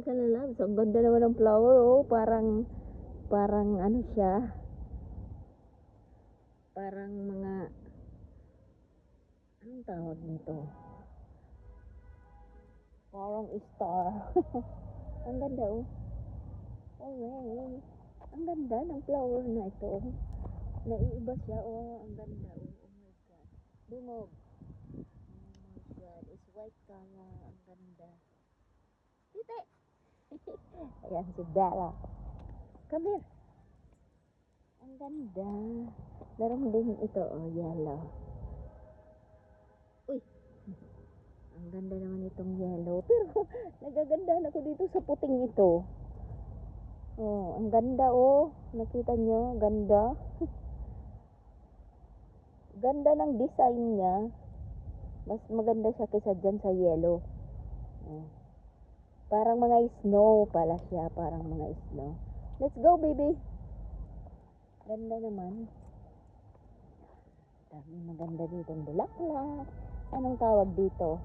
Kalalabs, ang ganda naman ng flower, oh. Parang ano siya. Parang mga, anong tawag nito? Parang star. Ang ganda, oh. Oh, ang ganda ng flower na ito, oh. Naiiba siya, oh. Ang ganda, oh. Oh my God. Bungog. Oh my God. It's white color. Ang ganda. Tite! Ayan, si Bella. Come here. Ang ganda. Meron din ito, oh, yellow. Uy! Ang ganda naman itong yellow. Pero, nagagandahan ako dito sa puting ito. Oh, ang ganda, oh. Nakita nyo? Ganda. Ganda ng design niya. Mas maganda siya kaysa dyan sa yellow. Oh. Parang mga snow pala siya. Parang mga snow. Let's go, baby. Ganda naman. Dami maganda dito. Bulaklak. Anong tawag dito?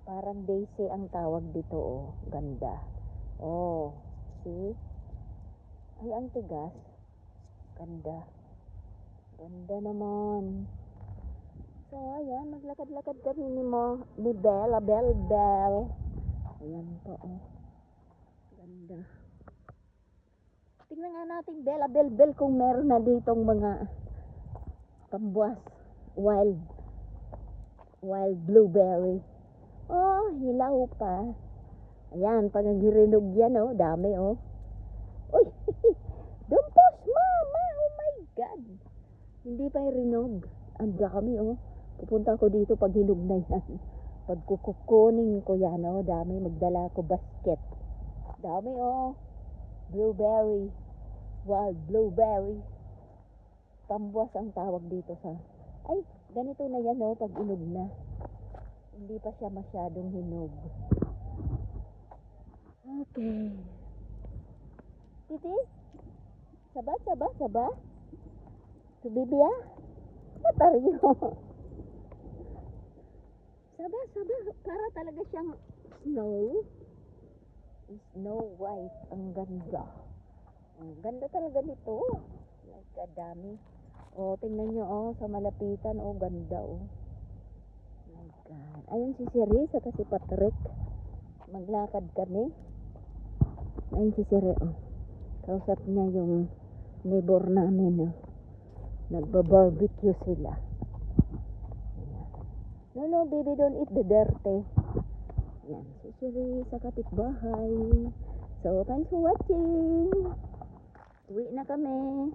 Parang daisy ang tawag dito, oh. Ganda. Oh. See? Ay, ang tigas. Ganda. Ganda naman. So, ayan. Maglakad-lakad kami ni Bella. Bell. Ayan po, oh. Ganda. Tingnan nga natin, Bella. Bell kung meron na ditong mga pambuas. Wild blueberry. Oh, hilaw pa. Ayan, pag nagirinog yan, oh. Dami, oh. Uy! Dumpos, mama! Oh my God! Hindi pa rinog. Anda kami, oh. Pupunta ako dito pag hinog na yan. Pag kukukunin ko yan, oh. Dami, magdala ko basket. Dami, oh. Blueberry. Wild blueberry. Pambuas ang tawag dito sa... Ay, ganito na yan, oh. Pag hinog na. Hindi pa siya masyadong hinog. Okay. Titi? Saba? To Bibia? What are you? Saba. Para talaga siyang snow. Snow white. Ang ganda. Ang ganda talaga nito. Like, kadami. Oh, tingnan nyo, oh. Sa malapitan, oh. Ganda, oh. My God. Ayun si Siri, saka si Patrick. Maglakad kami. Ayun si Siri, oh. Kausap niya yung neighbor namin, oh. Nagba-barbecue sila. No, baby, don't eat the dirty. Yan, si Siri sa kapitbahay. So, thanks for watching. Uwi na kami.